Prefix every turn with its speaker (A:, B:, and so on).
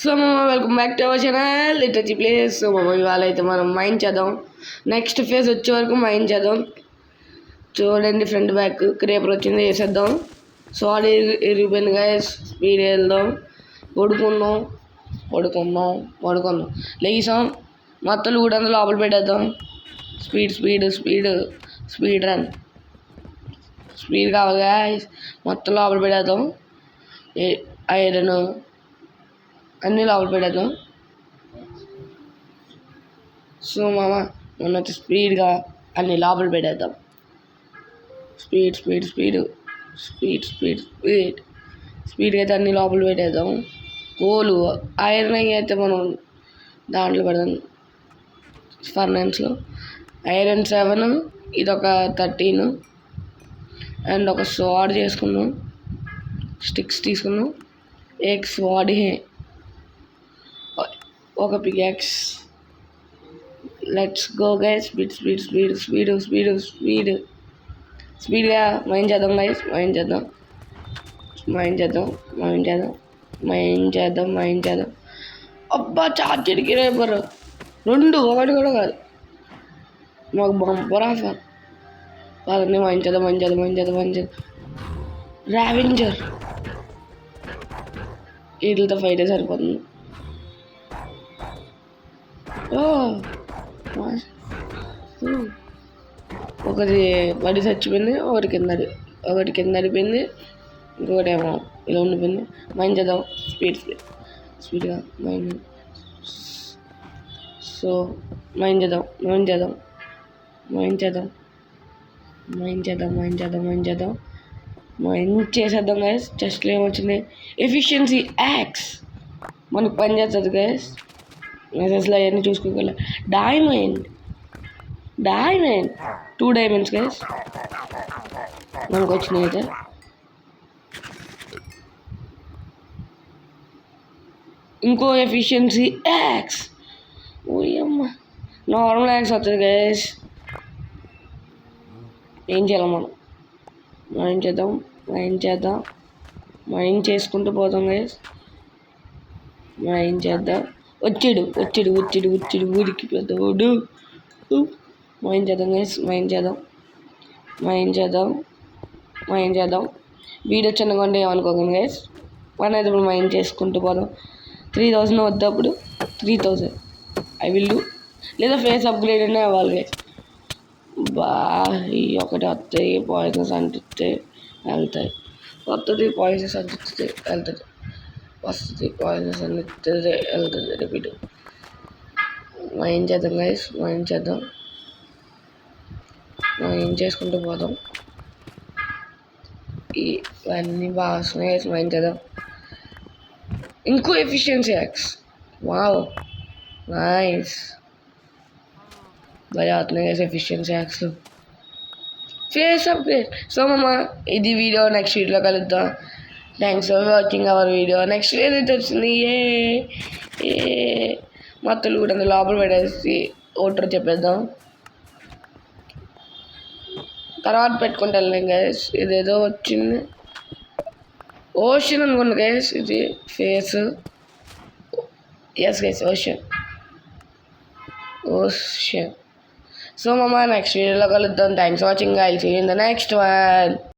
A: So మమ్మ welcome back to our channel literacy place. So మమ్మ ఇవాళ అయితే మనం మైండ్ చేద్దాం. నెక్స్ట్ ఫేజ్ వచ్చే వరకు మైండ్ చేద్దాం. చూడండి ఫ్రంట్ బ్యాక్ క్రేపర్ వచ్చింది, వేసేద్దాం. సో అది ఇరిగిపోయింది గైస్. స్పీడ్ వెళ్దాం. పడుకుందాం పడుకుందాం పడుకుందాం లేసాం. మొత్తం కూడా లోపల పెట్టేద్దాం. Speed speed speed speed run. Speed కావాలి గాయస్. మొత్తం లోపల పెట్టేద్దాం. ఐరన్ అన్నీ లోపల పెట్టేద్దాం. సో మామ మొన్న స్పీడ్గా అన్ని లోపల పెట్టేద్దాం. Speed speed speed speed speed speed స్పీడ్గా అయితే అన్ని లోపల పెట్టేద్దాం. కోలు ఐరన్ అయితే మనం దాంట్లో పెడదాం. ఫర్నెన్స్లో ఐరన్ 7, ఇదొక 13 అండ్ ఒక స్వాడ్ చేసుకున్నాం. స్టిక్స్ తీసుకున్నాం. एक स्वाड है, ఒక peacocks. Let's go guys. Speed speed speed speed speed speed స్పీడ్గా మైండ్ చేద్దాం గైస్. మైండ్ చేద్దాం మైండ్ చేద్దాం మైండ్ చేద్దాం మైండ్ చేద్దాం మైండ్ చేద్దాం. అబ్బా చార్జర్కి రేపర్ 2, 1 కూడా కాదు. మాకు బంపర్ ఆఫర్. వాళ్ళని మైండ్ చేద్దాం మైండ్ చేద్దాం మైండ్ చేద్దాం మైండ్ చేద్దాం. రావెంజర్ వీటితో ఫైటే సరిపోతుంది. ఒకటి పడి చచ్చిపోయింది, ఒకటి కింద అడిపోయింది, ఇంకొకటి ఏమో ఇలా ఉండిపోయింది. మైండ్ చేద్దాం. స్పీడ్ స్పీడ్ స్పీడ్గా మైండ్. సో మైండ్ చేద్దాం మైండ్ చేద్దాం మైండ్ చేద్దాం మైండ్ చేద్దాం మైండ్ చేద్దాం మైండ్ చేద్దాం మైండ్ చేసేద్దాం గైస్. చెస్ట్లో ఏమొచ్చింది? Efficiency axe. మనకు పని చేస్తుంది గైస్. మెసేజ్లో అవన్నీ చూసుకోగల. డైమండ్ 2 డైమండ్స్ గైస్ మనకు వచ్చినాయి. అయితే ఇంకో ఎఫిషియన్సీ యాక్స్. ఓయమ్మ, నార్మల్ యాక్స్ వస్తుంది గైస్. ఏం చేయాలి మనం? మైండ్ చేద్దాం మైండ్ చేద్దాం మైండ్ చేసుకుంటూ పోతాం గైస్. మైండ్ చేద్దాం. వచ్చాడు ఊరికి పెద్దవాడు. మైండ్ చేద్దాం గైస్. మైండ్ చేద్దాం మైండ్ చేద్దాం మైండ్ చేద్దాం. వీడియో చిన్నగా ఉంటే ఏమనుకోకండి గైస్. పని అయితే ఇప్పుడు మైండ్ చేసుకుంటూ పోదాం. 3000 వద్దప్పుడు 3000 ఐ విల్ డూ. లేదా ఫేస్ అప్గ్రేడ్ అనే అవ్వాలి గైస్. ఈ ఒకటి వస్తాయి, పాయిజన్స్ అంటిస్తే వెళ్తాయి. కొత్తది పాయిజన్స్ అంటిస్తే వెళ్తుంది. వస్తుంది పాయిజన్స్ అంటిస్తే వెళ్తుంది. రిపీట్. మైండ్ చేద్దాం గైస్. మైండ్ చేద్దాం మైండ్ చేసుకుంటూ పోదాం. ఇవన్నీ బాగా వస్తున్నాయి గైస్. మైండ్ చేద్దాం. ఇంకో ఎఫిషియన్సీ యాక్స్. Wow nice. భలే అవుతున్నాయి guys efficiency axe. Face upgrade. So మమ్మ ఇది వీడియో. నెక్స్ట్ వీడియోలో కలుద్దాం. Thanks for watching our video. Next video అయితే వచ్చింది. మొత్తం కూడా లోపల పెట్టేసి ఓటర్ చెప్పేద్దాం. తర్వాత పెట్టుకుంటాను గైస్. ఇదేదో వచ్చింది. ఓషన్ అనుకున్నా గైస్. ఇది face. Yes guys, ocean. So మమ్మ నెక్స్ట్ వీడియోలో కలుద్దాం. Thanks for watching. I will see you in the next one.